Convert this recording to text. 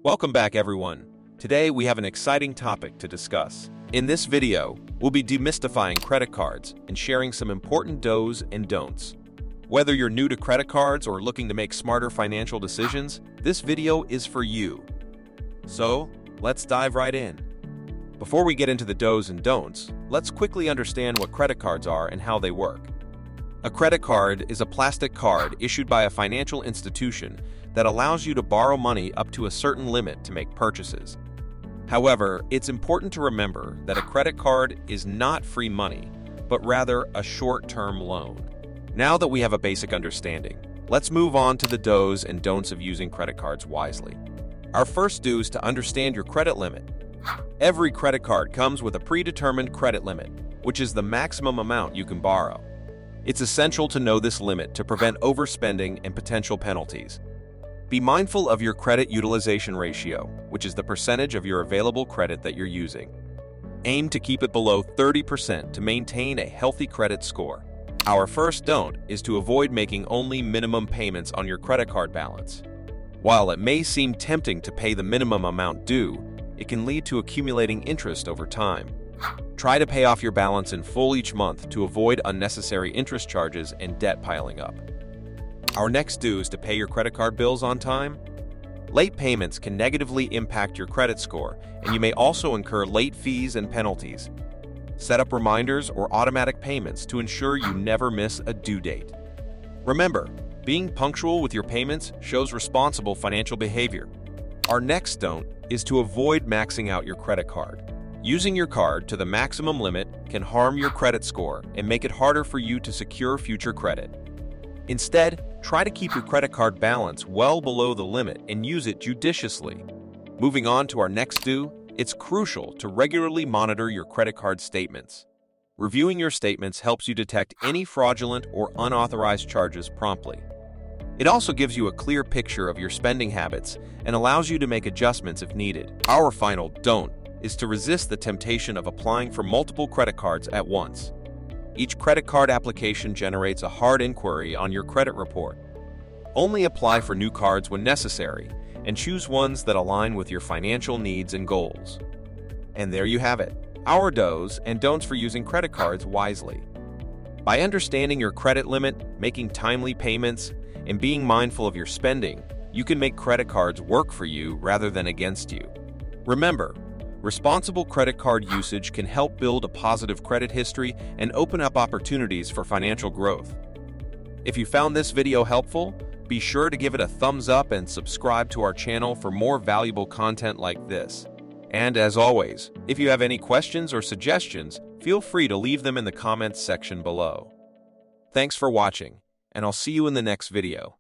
Welcome back, everyone. Today we have an exciting topic to discuss. In this video, we'll be demystifying credit cards and sharing some important do's and don'ts. Whether you're new to credit cards or looking to make smarter financial decisions, this video is for you. So, let's dive right in. Before we get into the do's and don'ts, let's quickly understand what credit cards are and how they work. A credit card is a plastic card issued by a financial institution that allows you to borrow money up to a certain limit to make purchases. However, it's important to remember that a credit card is not free money, but rather a short-term loan. Now that we have a basic understanding, let's move on to the do's and don'ts of using credit cards wisely. Our first do is to understand your credit limit. Every credit card comes with a predetermined credit limit, which is the maximum amount you can borrow. It's essential to know this limit to prevent overspending and potential penalties. Be mindful of your credit utilization ratio, which is the percentage of your available credit that you're using. Aim to keep it below 30% to maintain a healthy credit score. Our first don't is to avoid making only minimum payments on your credit card balance. While it may seem tempting to pay the minimum amount due, it can lead to accumulating interest over time. Try to pay off your balance in full each month to avoid unnecessary interest charges and debt piling up. Our next do is to pay your credit card bills on time. Late payments can negatively impact your credit score, and you may also incur late fees and penalties. Set up reminders or automatic payments to ensure you never miss a due date. Remember, being punctual with your payments shows responsible financial behavior. Our next don't is to avoid maxing out your credit card. Using your card to the maximum limit can harm your credit score and make it harder for you to secure future credit. Instead, try to keep your credit card balance well below the limit and use it judiciously. Moving on to our next do, it's crucial to regularly monitor your credit card statements. Reviewing your statements helps you detect any fraudulent or unauthorized charges promptly. It also gives you a clear picture of your spending habits and allows you to make adjustments if needed. Our final don't is to resist the temptation of applying for multiple credit cards at once. Each credit card application generates a hard inquiry on your credit report. Only apply for new cards when necessary, and choose ones that align with your financial needs and goals. And there you have it, our do's and don'ts for using credit cards wisely. By understanding your credit limit, making timely payments, and being mindful of your spending, you can make credit cards work for you rather than against you. Remember, responsible credit card usage can help build a positive credit history and open up opportunities for financial growth. If you found this video helpful, be sure to give it a thumbs up and subscribe to our channel for more valuable content like this. And as always, if you have any questions or suggestions, feel free to leave them in the comments section below. Thanks for watching, and I'll see you in the next video.